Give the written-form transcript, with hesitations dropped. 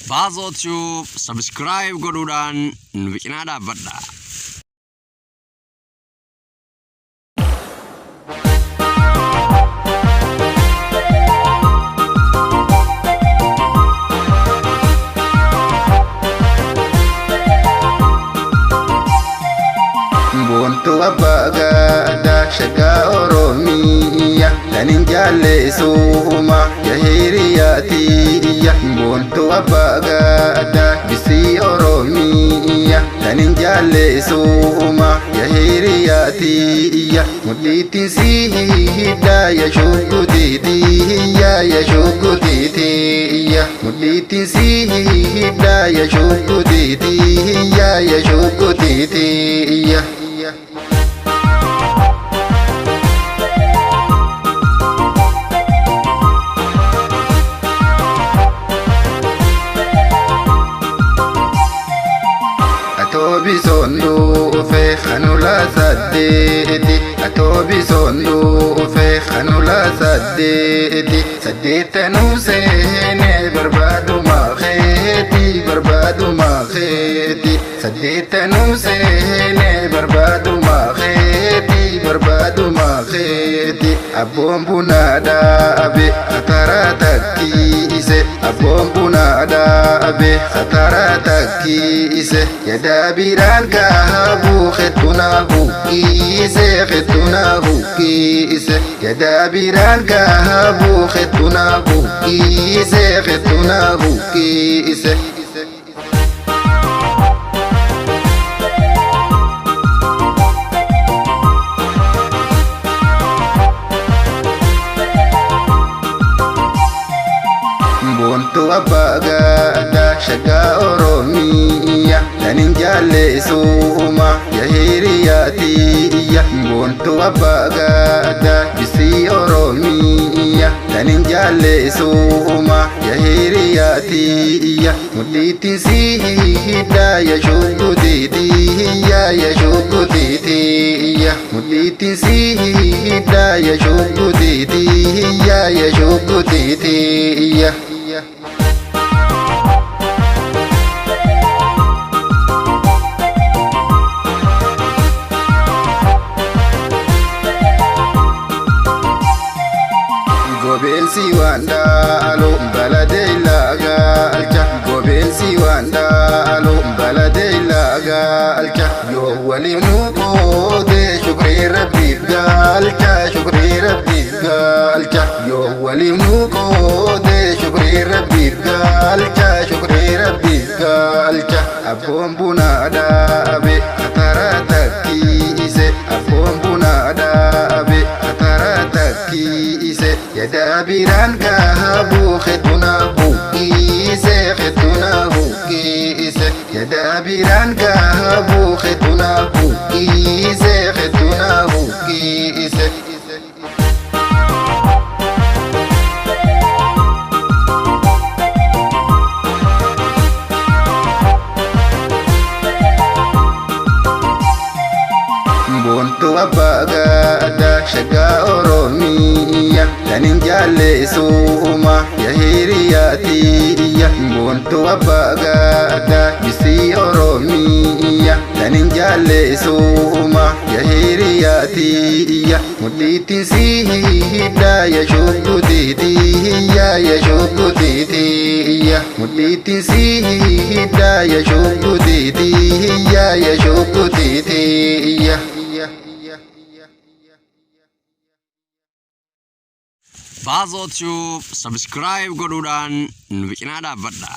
Bazo Tube subscribe godhuudhaan nu biqinaa dhaabbadha. Buntu abaga shaga Oromiya lanin jalle suma yahiriyati buntu abaga bisi Oromiya lanin jalle suma yahiriyati muditin sihida ya shukutiti ya shukutiti muditin sihida ya shukutiti ya shukutiti Atobi sondu fe khanula sadeti Atobi sondu fe khanula sadeti Sadetanu sene barbadu ma kheti Sadetanu sene barbadu ma kheti Abon bunada abe khatara takise Abon bunada abe khatara takise Yadabiran kahabu khetuna hukise Yadabiran kahabu khetuna hukise Buntu abaga shaga Oromiya lanin jalle suma yahiriyati buntu abaga bisi Oromiya lanin jalle suma yahiriyati muditin sihida ya shukutiti muditin sihida ya shukutiti Gobelsi wanda alo balade ilaga alcha Gobelsi wanda alo balade ilaga alcha Yo wali nuko de shukri rabbi galcha Yo wali nuko de shukri rabbi galcha Abon bunada abe khatara takise Abon bunada abe khatara takise Yadabiran kahabu khetuna hukise Yadabiran kahabu khetuna hukise Buntu abaga shaga Oromiya lanin jalle suma yahiriyati buntu abaga bisi Oromiya lanin jalle suma yahiriyati muditin sihida ya shukutiti muditin sihida ya shukutiti Bazo Tube subscribe godhuudhaan nu biqinaa dhaabbadha.